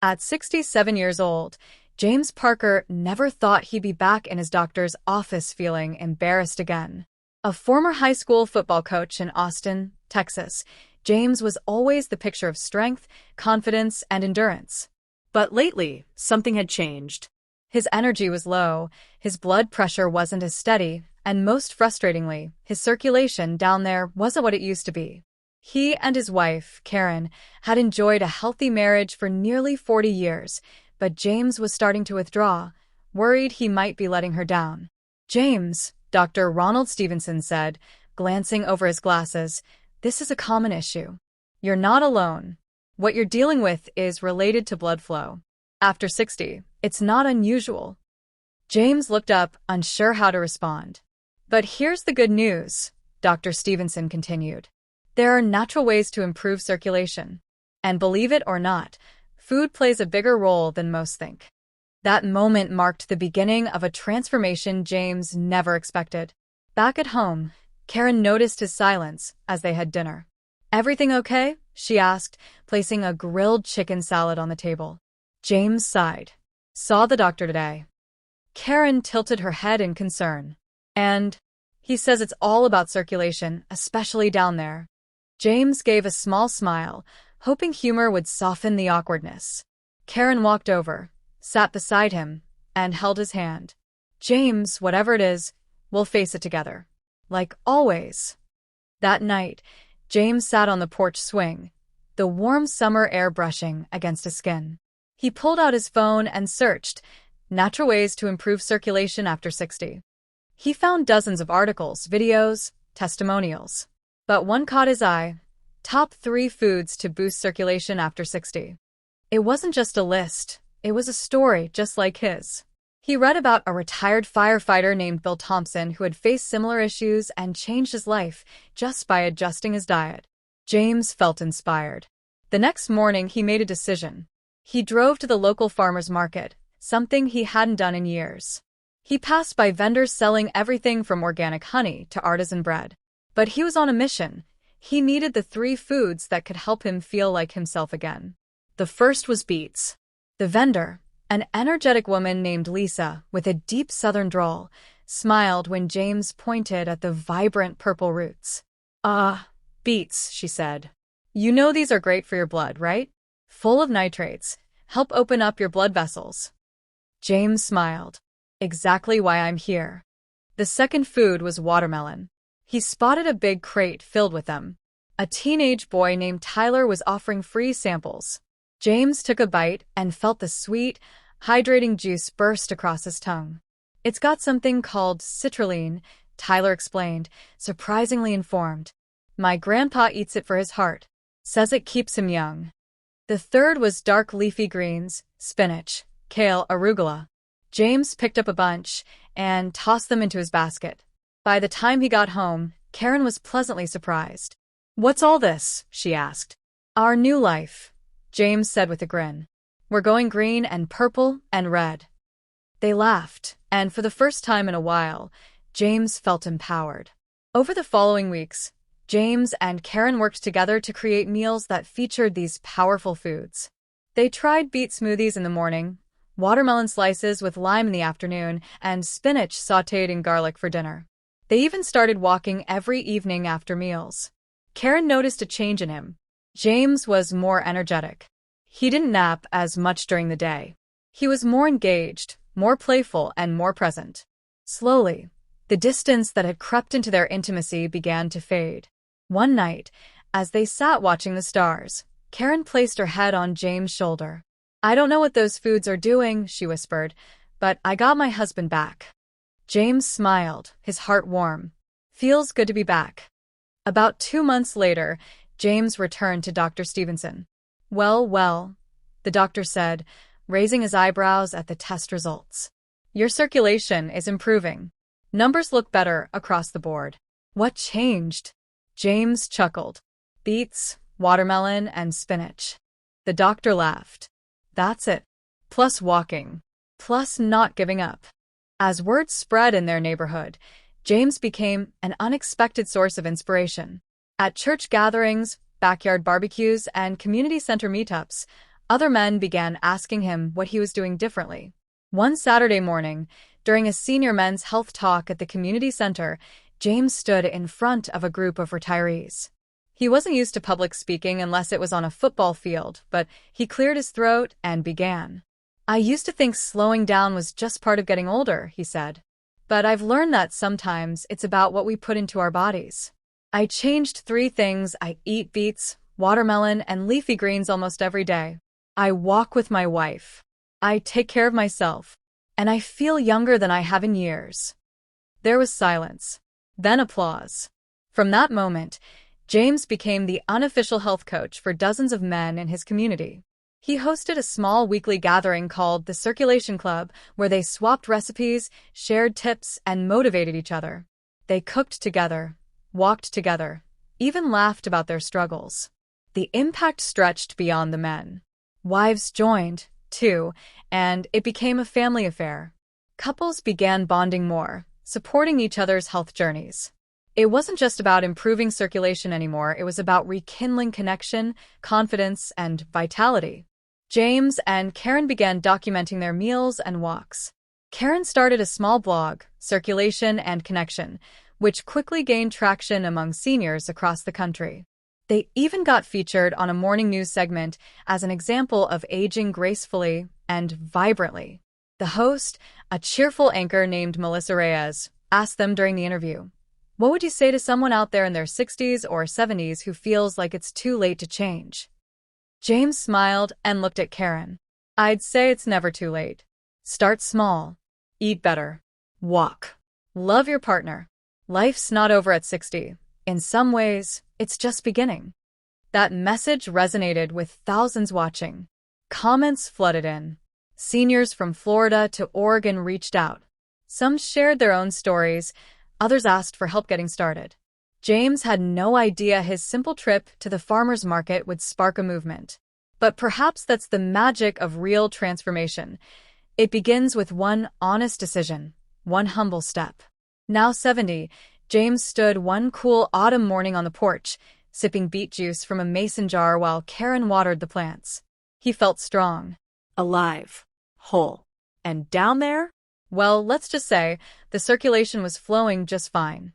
At 67 years old, James Parker never thought he'd be back in his doctor's office feeling embarrassed again. A former high school football coach in Austin, Texas, James was always the picture of strength, confidence, and endurance. But lately, something had changed. His energy was low, his blood pressure wasn't as steady, and most frustratingly, his circulation down there wasn't what it used to be. He and his wife, Karen, had enjoyed a healthy marriage for nearly 40 years, but James was starting to withdraw, worried he might be letting her down. "James," Dr. Ronald Stevenson said, glancing over his glasses, "this is a common issue. You're not alone. What you're dealing with is related to blood flow. After 60, it's not unusual." James looked up, unsure how to respond. "But here's the good news," Dr. Stevenson continued. "There are natural ways to improve circulation. And believe it or not, food plays a bigger role than most think." That moment marked the beginning of a transformation James never expected. Back at home, Karen noticed his silence as they had dinner. "Everything okay?" she asked, placing a grilled chicken salad on the table. James sighed. "Saw the doctor today." Karen tilted her head in concern. "And he says it's all about circulation, especially down there." James gave a small smile, hoping humor would soften the awkwardness. Karen walked over, sat beside him, and held his hand. "James, whatever it is, we'll face it together. Like always." That night, James sat on the porch swing, the warm summer air brushing against his skin. He pulled out his phone and searched natural ways to improve circulation after 60. He found dozens of articles, videos, testimonials. But one caught his eye: top 3 foods to boost circulation after 60. It wasn't just a list, it was a story just like his. He read about a retired firefighter named Bill Thompson who had faced similar issues and changed his life just by adjusting his diet. James felt inspired. The next morning, he made a decision. He drove to the local farmer's market, something he hadn't done in years. He passed by vendors selling everything from organic honey to artisan bread. But he was on a mission. He needed the 3 foods that could help him feel like himself again. The first was Beets. The vendor, an energetic woman named Lisa with a deep southern drawl, smiled when James pointed at the vibrant purple roots. Beets," she said. "You know these are great for your blood, right? Full of nitrates, help open up your blood vessels." James smiled. "Exactly why I'm here." The second food was watermelon. He spotted a big crate filled with them. A teenage boy named Tyler was offering free samples. James took a bite and felt the sweet, hydrating juice burst across his tongue. "It's got something called citrulline," Tyler explained, surprisingly informed. "My grandpa eats it for his heart. Says it keeps him young." The third was dark leafy greens, spinach, kale, arugula. James picked up a bunch and tossed them into his basket. By the time he got home, Karen was pleasantly surprised. "What's all this?" she asked. "Our new life," James said with a grin. "We're going green and purple and red." They laughed, and for the first time in a while, James felt empowered. Over the following weeks, James and Karen worked together to create meals that featured these powerful foods. They tried beet smoothies in the morning, watermelon slices with lime in the afternoon, and spinach sautéed in garlic for dinner. They even started walking every evening after meals. Karen noticed a change in him. James was more energetic. He didn't nap as much during the day. He was more engaged, more playful, and more present. Slowly, the distance that had crept into their intimacy began to fade. One night, as they sat watching the stars, Karen placed her head on James' shoulder. "I don't know what those foods are doing," she whispered, "but I got my husband back." James smiled, his heart warm. "Feels good to be back." About 2 months later, James returned to Dr. Stevenson. Well, the doctor said, raising his eyebrows at the test results. "Your circulation is improving. Numbers look better across the board." "What changed?" James chuckled. "Beets, watermelon, and spinach." The doctor laughed. "That's it. Plus walking. Plus not giving up." As word spread in their neighborhood, James became an unexpected source of inspiration. At church gatherings, backyard barbecues, and community center meetups, Other men began asking him what he was doing differently. One Saturday morning, during a senior men's health talk at the community center, James stood in front of a group of retirees. He wasn't used to public speaking unless it was on a football field, but he cleared his throat and began. "I used to think slowing down was just part of getting older," he said. "But I've learned that sometimes it's about what we put into our bodies. I changed 3 things. I eat beets, watermelon, and leafy greens almost every day. I walk with my wife. I take care of myself. And I feel younger than I have in years." There was silence. Then applause. From that moment, James became the unofficial health coach for dozens of men in his community. He hosted a small weekly gathering called the Circulation Club, where they swapped recipes, shared tips, and motivated each other. They cooked together, walked together, even laughed about their struggles. The impact stretched beyond the men. Wives joined, too, and it became a family affair. Couples began bonding more, supporting each other's health journeys. It wasn't just about improving circulation anymore, it was about rekindling connection, confidence, and vitality. James and Karen began documenting their meals and walks. Karen started a small blog, Circulation and Connection, which quickly gained traction among seniors across the country. They even got featured on a morning news segment as an example of aging gracefully and vibrantly. The host, a cheerful anchor named Melissa Reyes, asked them during the interview, "What would you say to someone out there in their 60s or 70s who feels like it's too late to change?" James smiled and looked at Karen. "I'd say it's never too late. Start small. Eat better. Walk. Love your partner. Life's not over at 60. In some ways, it's just beginning." That message resonated with thousands watching. Comments flooded in. Seniors from Florida to Oregon reached out. Some shared their own stories. Others asked for help getting started. James had no idea his simple trip to the farmer's market would spark a movement. But perhaps that's the magic of real transformation. It begins with one honest decision, one humble step. Now 70, James stood one cool autumn morning on the porch, sipping beet juice from a mason jar while Karen watered the plants. He felt strong, alive, whole. And down there? Well, let's just say the circulation was flowing just fine.